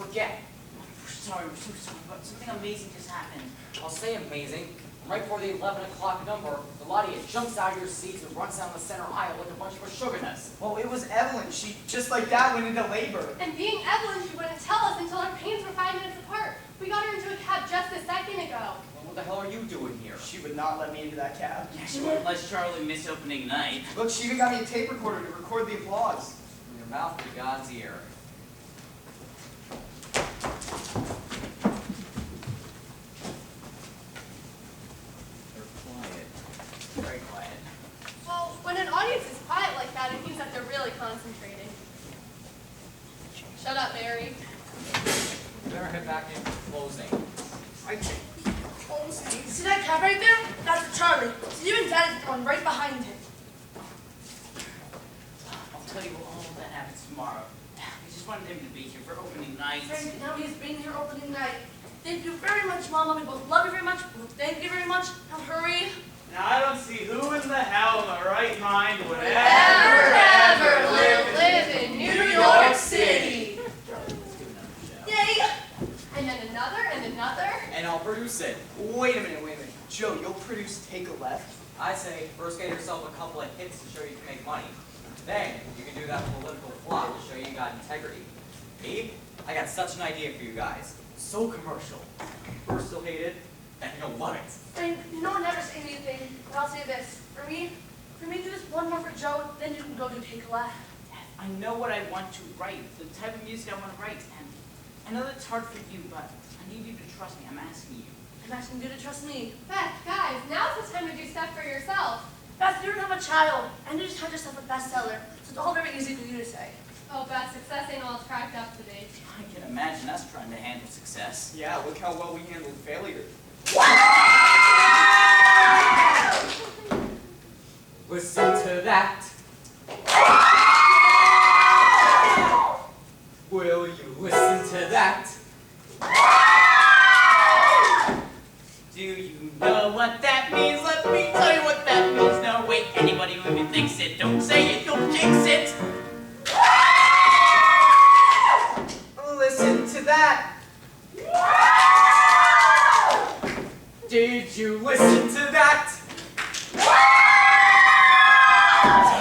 forget. Sorry, we're so sorry, but something amazing just happened. I'll say amazing. Right before the 11 o'clock number, the lot of you jumps out of your seats and runs down the center aisle like a bunch of sugar nuts. Well, it was Evelyn. She, just like that, went into labor. And being Evelyn, she wouldn't tell us until our pains were 5 minutes apart. We got her into a cab just a second ago. Well, what the hell are you doing here? She would not let me into that cab. Yeah, she wouldn't let Charlie miss opening night. Look, she even got me a tape recorder to record the applause. From your mouth to God's ear. Very quiet. Well, when an audience is quiet like that, it means that they're really concentrating. Shut up, Mary. Better head back in for closing. See that cab right there? That's for Charlie. So you and Daddy's going right behind him. I'll tell you all that happens tomorrow. We just wanted him to be here for opening night. Frank, now he's been here opening night. Thank you very much, Mama. We both love you very much. We both thank you very much. Now hurry. Now I don't see who in the hell in the right mind would Ever live in New York City. Yay! And then another and another. And I'll produce it. Wait a minute. Joe, you'll produce Take a Left? I say, first get yourself a couple of hits to show you can make money. Then, you can do that political flop to show you got integrity. Me? I got such an idea for you guys. So commercial. First you'll hate it, then you'll love it. Frank, no one ever say anything, but I'll say this. For me, do this one more for Joe, then you can go do Take a Left. I know what I want to write, the type of music I want to write, and I know that's hard for you, but I need you to trust me. I'm asking you. I'm asking you to trust me. Beth, guys, now's the time to do stuff for yourself. Beth, you don't have a child, and you just had yourself a bestseller, so it's all very easy for you to say. Oh, Beth, success ain't all it's cracked up to be. I can imagine us trying to handle success. Yeah, look how well we handled failure. Listen to that. Will you listen to that? Do you know what that means? Let me tell you what that means. No, wait, anybody who even thinks it, don't say it, don't jinx it. Listen to that. Did you listen to that?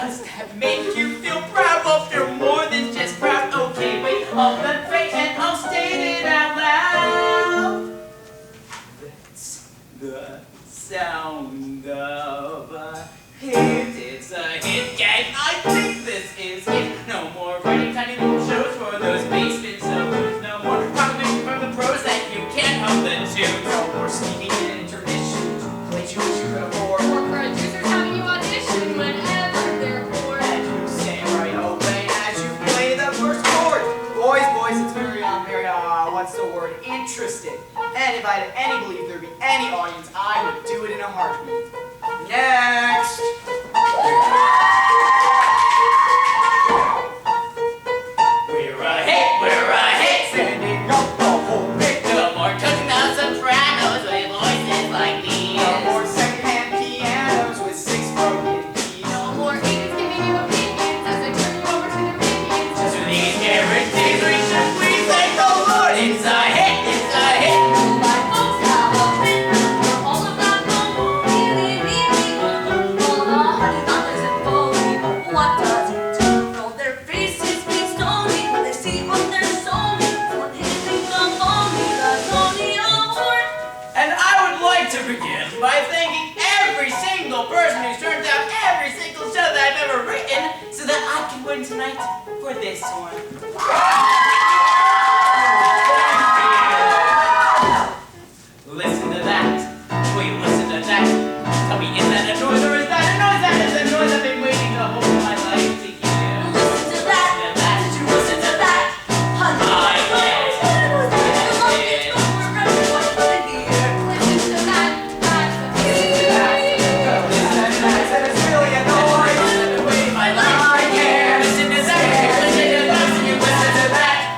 Does that make you feel proud? Well, feel more than just proud. Okay, wait, hold that face and I'll state it out loud. That's the sound of a hit. It's a hit gang. I think this is it. No more writing tiny little shows for those basement saloons. No more proclamation from the pros that you can't hum the tune. No more sneaking in intermission to play tunes you could afford. Or producers having you audition whenever they're bored. And you say right away as you play the first chord. Boys, it's very what's the word? Interested. And if I had any belief there'd be any audience, I would do it in a heartbeat. Next! We're a hit, Sending up the whole bit. no more touching the sopranos with voices like these. No more secondhand pianos with 6 broken keys. No more agents giving you opinions as they turn you over to their minions. To these guarantees we should please thank the Lord. It's a hit, it's a hit. My folks have a bit for all of that really good. All the honey dollars and gold. But what does it do? Roll their faces be stony when they see on their Sony. Someone hitting the Sony, the Sony Award. And I would like to begin by thanking every single person who's turned out every single show that I've ever written so that I can win tonight for this one. Listen to that. Will you listen to that? Tell me, is that a noise or is that a noise? That is a noise I've been waiting the whole my life to hear. Listen to that. Did you listen to that? Honey, I did. Listen to that, that's the And it's really annoying. My life. Listen to that. Listen to that. You listen to that.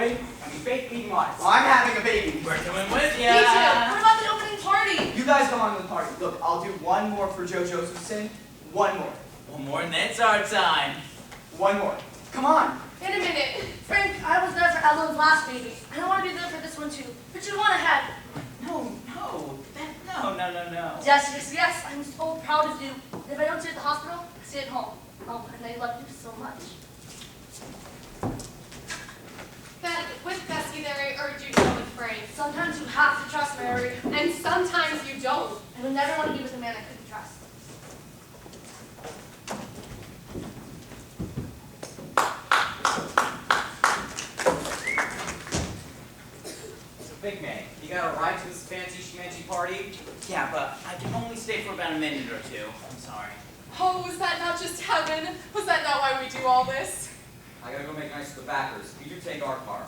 boy. And we bake me nuts. I'm having a baby. We're coming with Me ya. too. What about the opening party? You guys go on to the party. Look, I'll do one more for Joe Josephson. One more. One more and it's our time. One more. Come on. In a minute. Frank, I was there for Evelyn's last baby. I don't want to be there for this one too. But you want to have. No. Yes. I'm so proud of you. And if I don't see you at the hospital, I see you at home. Oh, and I love you so much. With Bessie there, I urge you to go with Frank. Sometimes you have to trust Mary. And sometimes you don't. I would never want to be with a man I couldn't trust. So, big man, you got a ride to this fancy schmancy party? Yeah, but I can only stay for about a minute or two. I'm sorry. Oh, was that not just heaven? Was that not why we do all this? I gotta go make nice with the backers. You do take our car.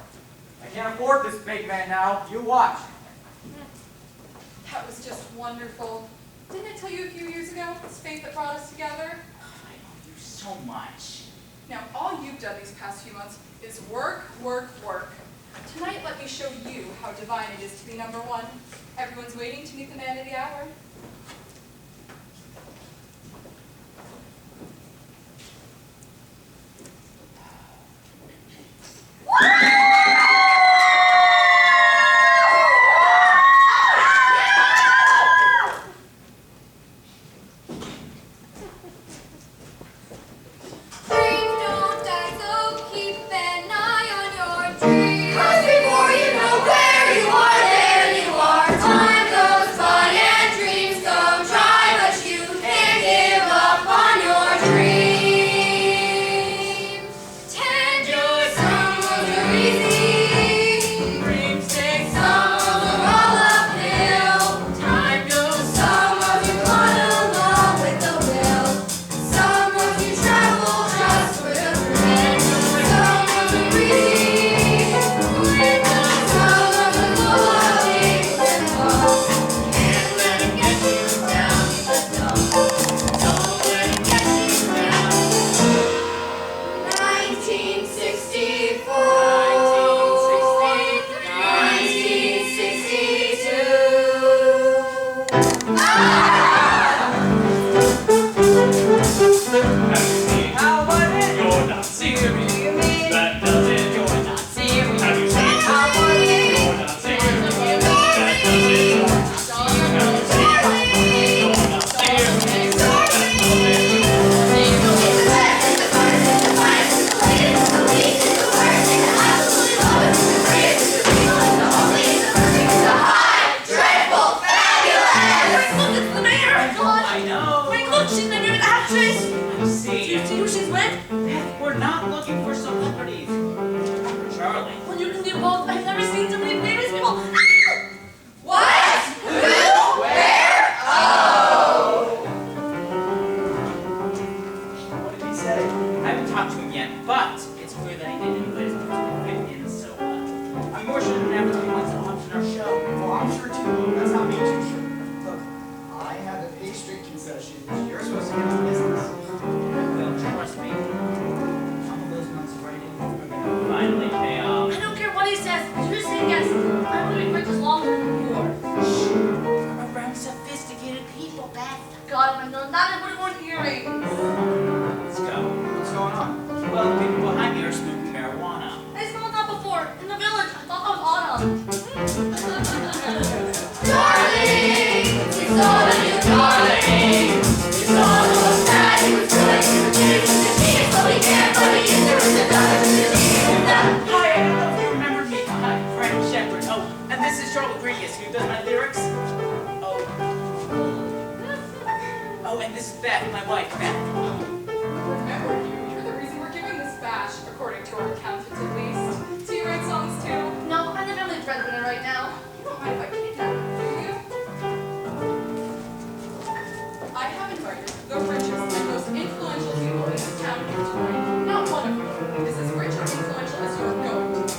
I can't afford this big man now. You watch. That was just wonderful. Didn't I tell you a few years ago? It's fate that brought us together. I love you so much. Now, all you've done these past few months is work. Tonight, let me show you how divine it is to be number one. Everyone's waiting to meet the man of the hour. Before you know where you are, there you are. Time goes by and dreams go dry, but you can't give up on your dreams. Tender summers are easy, dreams take summer all uphill. Time goes, summers you run along with the will. Summers you travel just for the thrill. Summers are easy. How about it? You're not serious. That does it. You're not serious. Have you seen? You're not serious. That does it. Have you seen? You're not serious. That Look, it's the mayor! I know. Frank, look, she's my favorite actress! I see. Do you see who she's with? We're not looking for celebrities. For Charlie. Well, you can do both. I've never seen so many famous people. Ah! What? Who? Where? Oh! What did he say? I haven't talked to him yet, but it's clear that he didn't enjoy his fit in so well. I'm more sure than ever that he wants to option our show. Well, I'm sure too. That's not me too sure. Look, I have a pastry concession. You're supposed to get the business. Well, trust me. All of those months writing are gonna finally pay off. I don't care what he says. You just say yes. I'm going to be friends longer than you are. We're around sophisticated people, Beth. God, if I known that, I would have worn earrings. Let's go. What's going on? Well, the people behind me are smoking marijuana. I smelled that before. In the village. I thought that was autumn. Darling, we saw you, darling. We saw the that he was good. He was good. He was so he can't, but he is there. It's another. Hi, I don't know if you remember me. Hi, Frank Shepard. Oh, and this is Charlotte Grenius, who does my lyrics. Oh, and this is Beth, my wife, Beth. Remember you. You're the reason we're giving this bash, according to our accountant at least. Do you write songs too? No, I'm the family breadwinner right now. You don't mind if I kidnap you, do you? I have invited the richest and most influential people in this town here tonight. Not one of you is as rich or influential as you're going to be.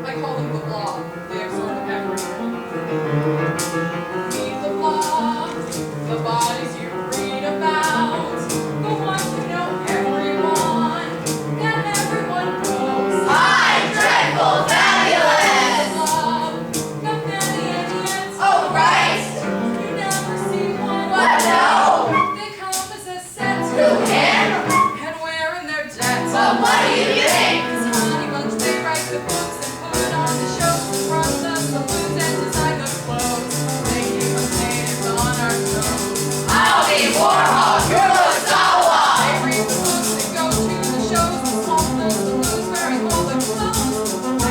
I call them the blob. They absorb everything. Read the blog, the bodies you read about, the ones who know everyone, and everyone knows.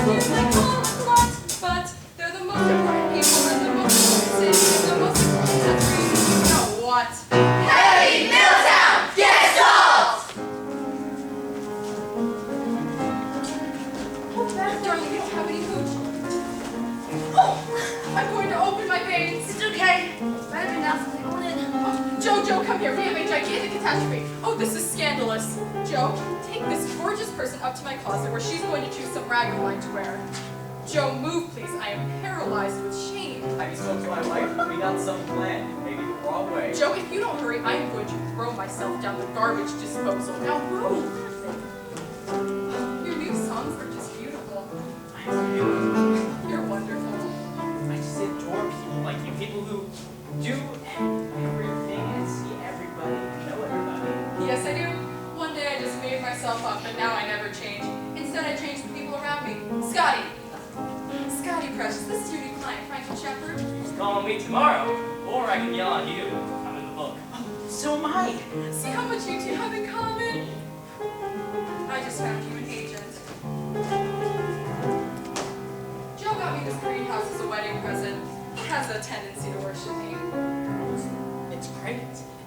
Rivals I call a lot, but they're the most important people in the most important city, in the most important country. You know what? Hey, Middletown, get salt! Oh, darling, you don't have any hooch. Oh, I'm going to open my veins. It's okay. Better be now since I own it. Joe, come here. We have a gigantic catastrophe. Oh, this is scandalous. Joe, take this gorgeous person up to my closet where she's going to choose some rag of mine to wear. Joe, move, please. I am paralyzed with shame. Have you spoken to my wife? We got some plan. Maybe the wrong way. Joe, if you don't hurry, I am going to throw myself down the garbage disposal. Now move. Your new songs are just beautiful. You're wonderful. I just adore people like you, people who do everything and see everybody and know everybody. Yes, I do. One day I just made myself up, but now I never change. Instead, I change the people around me. Scotty, precious, this is your new client, Franklin Shepherd. He's calling me tomorrow, or I can yell at you. I'm in the book. Oh, so am I. See how much you two have in common? I just found you an agent. Joe got me this greenhouse as a wedding present. He has a tendency to worship me. It's great.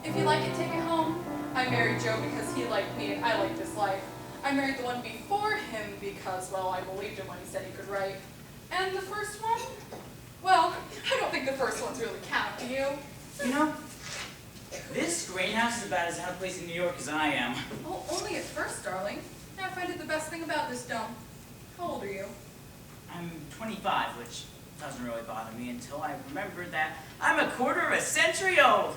If you like it, take it home. I married Joe because he liked me and I liked his life. I married the one before him because, well, I believed him when he said he could write. And the first one? Well, I don't think the first ones really count, do you? You know, this greenhouse is about as out of place in New York as I am. Oh, only at first, darling. I find it the best thing about this dome. How old are you? I'm 25, which doesn't really bother me until I remember that I'm a quarter of a century old.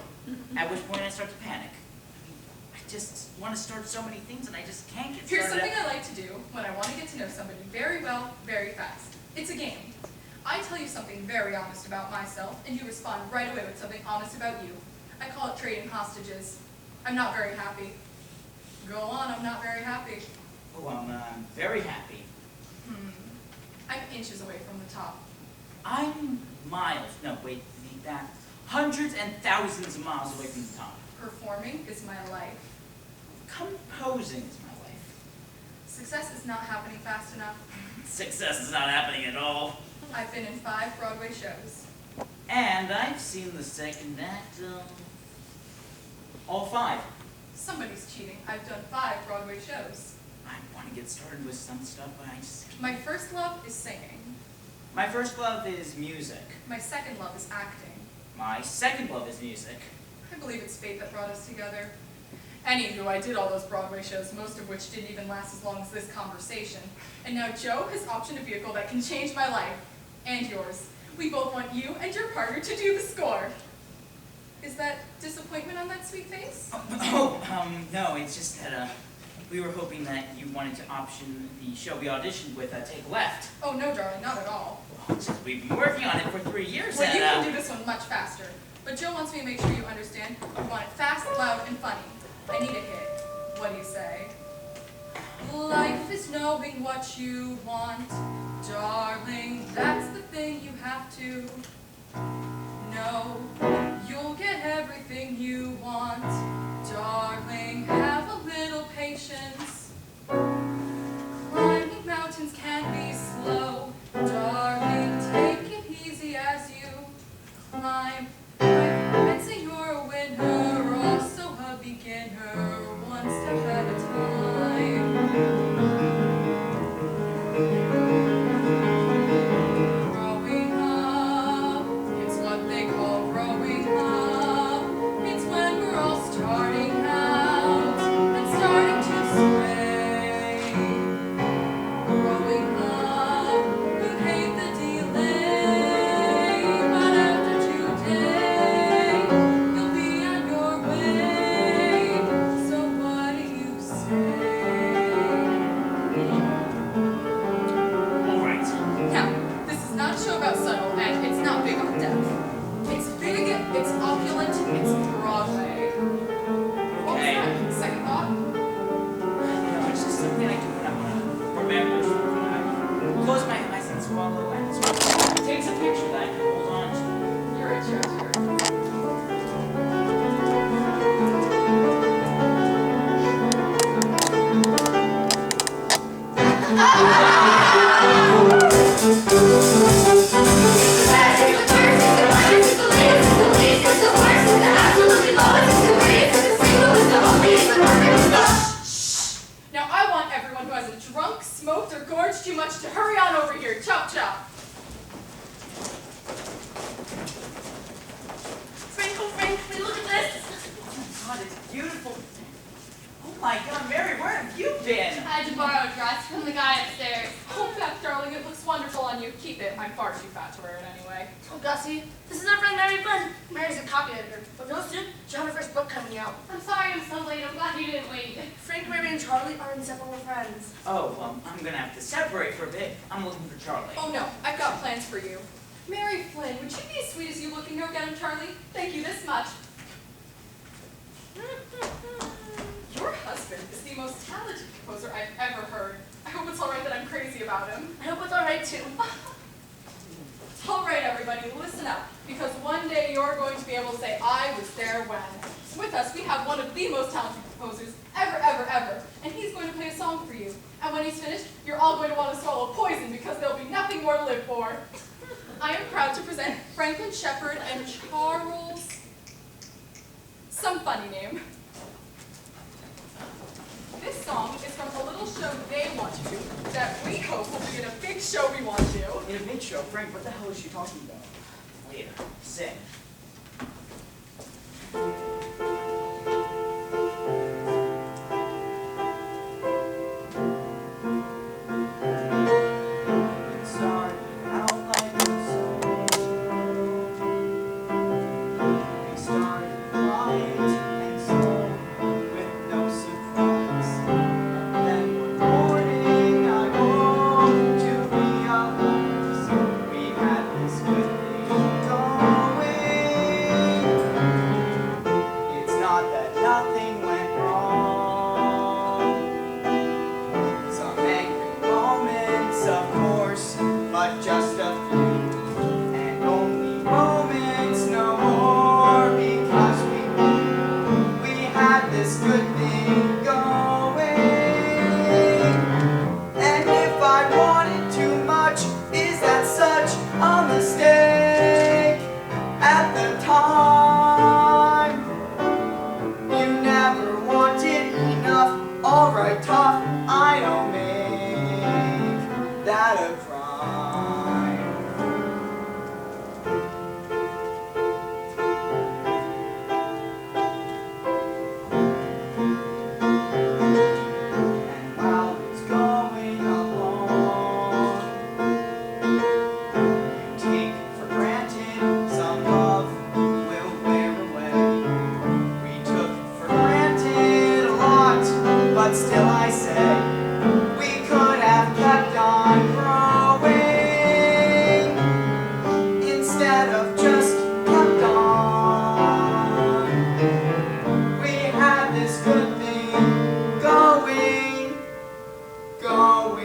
At which point I start to panic. I just want to start so many things and I just can't get Here's started. something I like to do when I want to get to know somebody very well, very fast. It's a game. I tell you something very honest about myself, and you respond right away with something honest about you. I call it trading hostages. I'm not very happy. Go on, I'm not very happy. Oh, I'm very happy. I'm inches away from the top. I'm miles, no, wait, delete that. Hundreds and thousands of miles away from the top. Performing is my life. Composing is my life. Success is not happening fast enough. Success is not happening at all. I've been in 5 Broadway shows. And I've seen the second act of all 5. Somebody's cheating. I've done 5 Broadway shows. I want to get started with some stuff, but I just can't. My first love is singing. My first love is music. My second love is acting. My second love is music. I believe it's fate that brought us together. Anywho, I did all those Broadway shows, most of which didn't even last as long as this conversation. And now Joe has optioned a vehicle that can change my life. And yours. We both want you and your partner to do the score. Is that disappointment on that sweet face? No, it's just that, we were hoping that you wanted to option the show we auditioned with, Take Left. Oh, no, darling, not at all. Well, it's just we've been working on it for 3 years, Well, and, you can do this one much faster. But Joe wants me to make sure you understand. You want it fast, loud, and funny. I need a hit. What do you say? Life is knowing what you want, darling. That's the thing you have to know. You'll get everything you want, darling. Have a little patience. Climbing mountains can be slow, darling. Take it easy as you climb. I'd say you're a winner, also a beginner, one step at a time. telling you, keep it. I'm far too fat to wear it anyway. Oh, Gussie, this is our friend Mary Flynn. Mary's a copy editor, but real soon she'll have her first book coming out. I'm sorry I'm so late. I'm glad you didn't wait. Frank, Mary, and Charlie are inseparable friends. Oh, I'm gonna have to separate for a bit. I'm looking for Charlie. Oh no, I've got plans for you. Mary Flynn, would you be as sweet as you look and go get him, Charlie? Thank you this much. Your husband is the most talented composer I've ever heard. I hope it's alright that I'm crazy about him. I hope it's alright too. It's alright, everybody, listen up, because one day you're going to be able to say, I was there when. With us, we have one of the most talented composers ever, and he's going to play a song for you. And when he's finished, you're all going to want to swallow poison because there'll be nothing more to live for. I am proud to present Franklin Shepard and Charles... some funny name. This song is from a little show they want to do that we hope will be in a big show we want to do. In a big show, Frank, what the hell is she talking about? Later. Sing. It started out like a song. We started quiet and slow, with no surprise. Then one morning I woke to realize we had this good thing going. It's not that nothing went wrong. Some angry moments, of course, but just a few. And only moments no more, because we had this good thing going. And if I wanted too much, is that such a mistake? At the time, you never wanted enough. Alright, tough, I don't make that a crime. And while it's going along, you take for granted some love will wear away. We took for granted a lot, but still I say we could have kept on growing instead of just kept on. We had this good thing going, gone.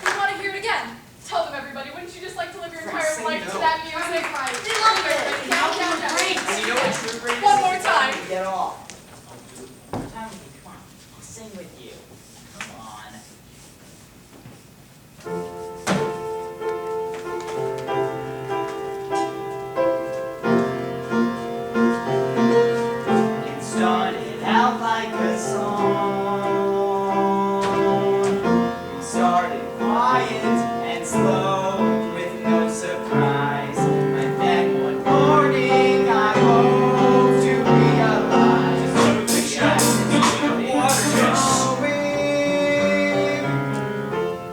We want to hear it again. Tell them, everybody, wouldn't you just like to live your Frank, entire say life no. to that music? They love it. Down, down, down. And you know what's true, Frank? One more time. Get off. I'll do it one more time with you. Come on. I'll sing with you. Come on. It started out like a song. We started quiet and slow, with no surprise. And then one morning I woke to realize we had this good thing going.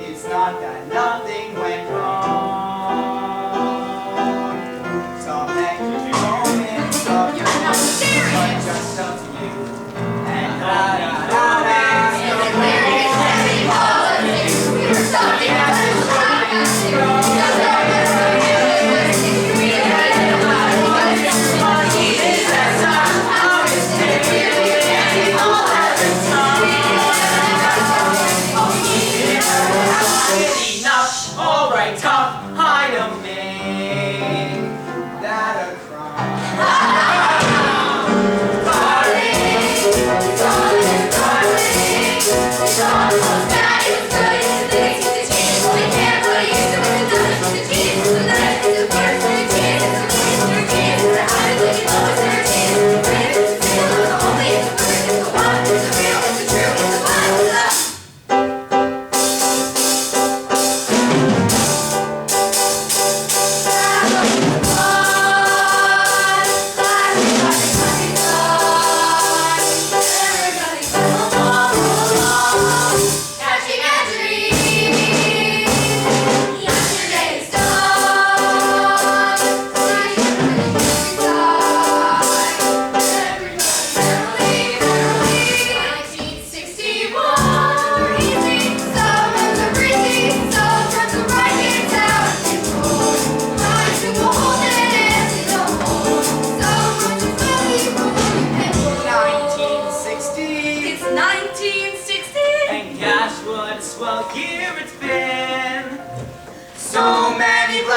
It's not that nothing went wrong. Some angry moments of You're not serious. but just up to you. And enough, alright, tough, I don't make that a crime.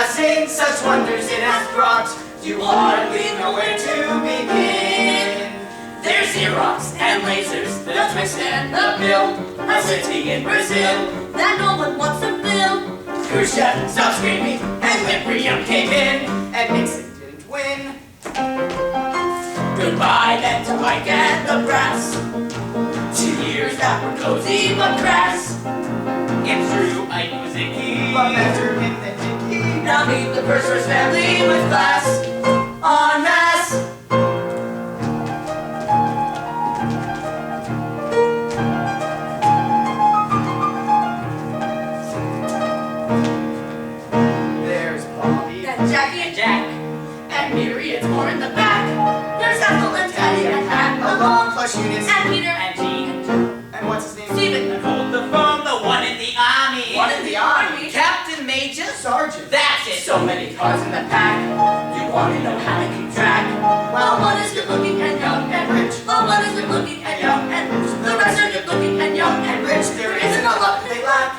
discussing such wonders it has brought, you hardly know where to begin. There's Xerox and lasers, the twist and the build, a city in Brazil that no one wants to build. Khrushchev stopped screaming, and Librium came in, and Nixon didn't win. Goodbye then to Mike and the brass, 2 years that were cozy but crass. It's true, Ike was a key. But after him, then did he? Now meet the first family with class, en masse. There's Bobby, And Jackie And Jack. and myriads more in the back. There's Ethel and Teddy and Pat a long plush Eunice, and Peter And Gene. and what's his name? Stephen. And hold the phone, the one in the army. One in the army. Captain Major. Sergeant. That's it. So many cars in the pack, you want to know how to keep track. Well, one is good looking and young and rich. Well, one is good looking and young and rich. The rest are good looking and young and rich. There isn't a lot that they lack.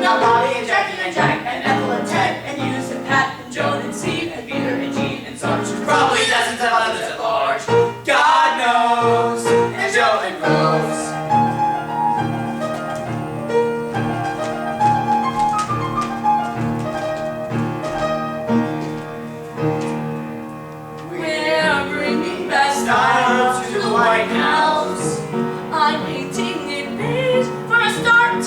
Now Bobby and Jackie and Jack and Ethel and Ted and Eunice and Pat and Joan and Steve and Peter and Gene and Sarge. Probably dozens of others at large. God knows. And Joe and Rose. We're bringing back style to the White House. I'm painting it beige for a start.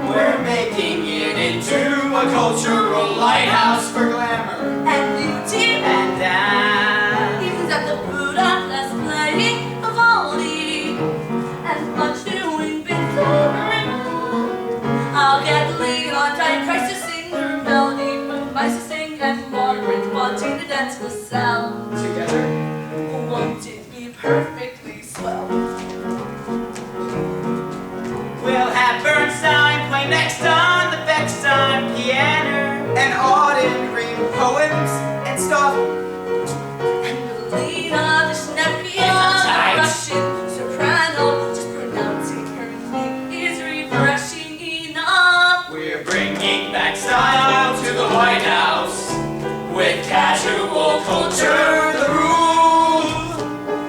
We're making it into a cultural lighthouse for glamour And beauty and dance. even at the Budapest playing Vivaldi and much doing Beethoven. I'll get Leon Christ to sing her melody, but Mice to sing and Margaret wanting to dance LaSalle. Together. Won't it be perfectly swell? We'll have Bernstein play next on the Bechstein piano. And Auden read poems and stuff. Lena Vishnevia, tight. Russian soprano, just pronouncing her name is refreshing enough. We're bringing back style to the White House. With casual culture, the rule.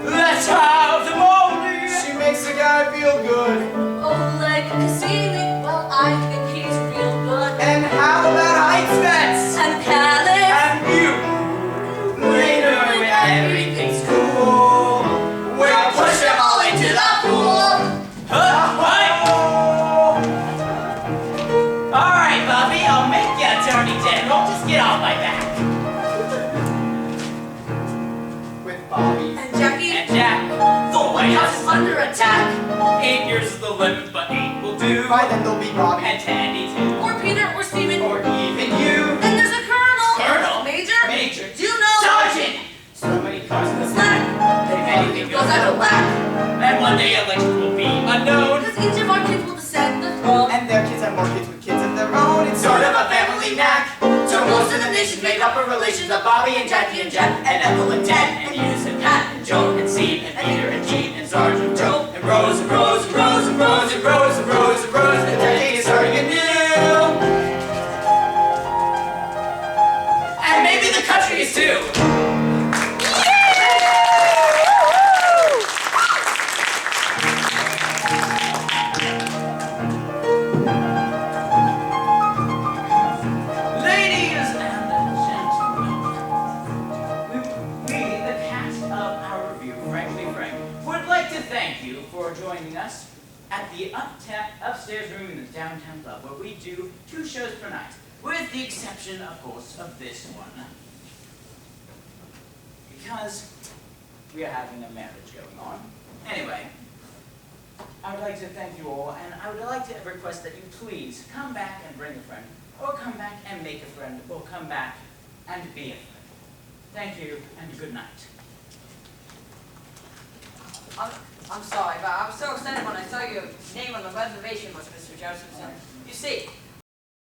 Let's have the morning. She makes a guy feel good. Oh, like Cassini, well, I think he's real good. And how about Heizmetz? And Calais, And you. Later when everything's cool, we'll push them all into the pool. Alright, Bobby, I'll make you Attorney General. Just get off my back. With Bobby. and Jackie, And Jack. the White House is under attack. 8 years is the limit, but 8 will do. By then there'll be Bobby. And Tandy too. Or Peter, or Stephen, Or even you. then there's a colonel. Colonel? Major, Major. do you know? Sergeant! So many cars in the Slack, If anything goes out of whack. And one day election will be unknown. Because each of our kids will descend the throne. And their kids have more kids with kids of their own. It's sort of a family knack. So most of the nation made up of relations of Bobby and Jackie and Jack and Ethel and Ted and Eunice and Pat and Joan and Steve and Peter and Gene and Sarge and Joe and Rose and Rose and Rose and Rose and Rose and Rose and Rose The and decade is starting anew. And maybe the country is too. Ladies and gentlemen, we, the cast of our review, Frankly Frank, would like to thank you for joining us at the upstairs room in the downtown club, where we do 2 shows per night, with the exception, of course, of this one. Because we are having a marriage going on. Anyway, I would like to thank you all, and I would like to request that you please come back and bring a friend, or come back and make a friend, or come back and be a friend. Thank you, and good night. I'm sorry, but I was so excited when I saw your name on the reservation was Mr. Josephson. You see,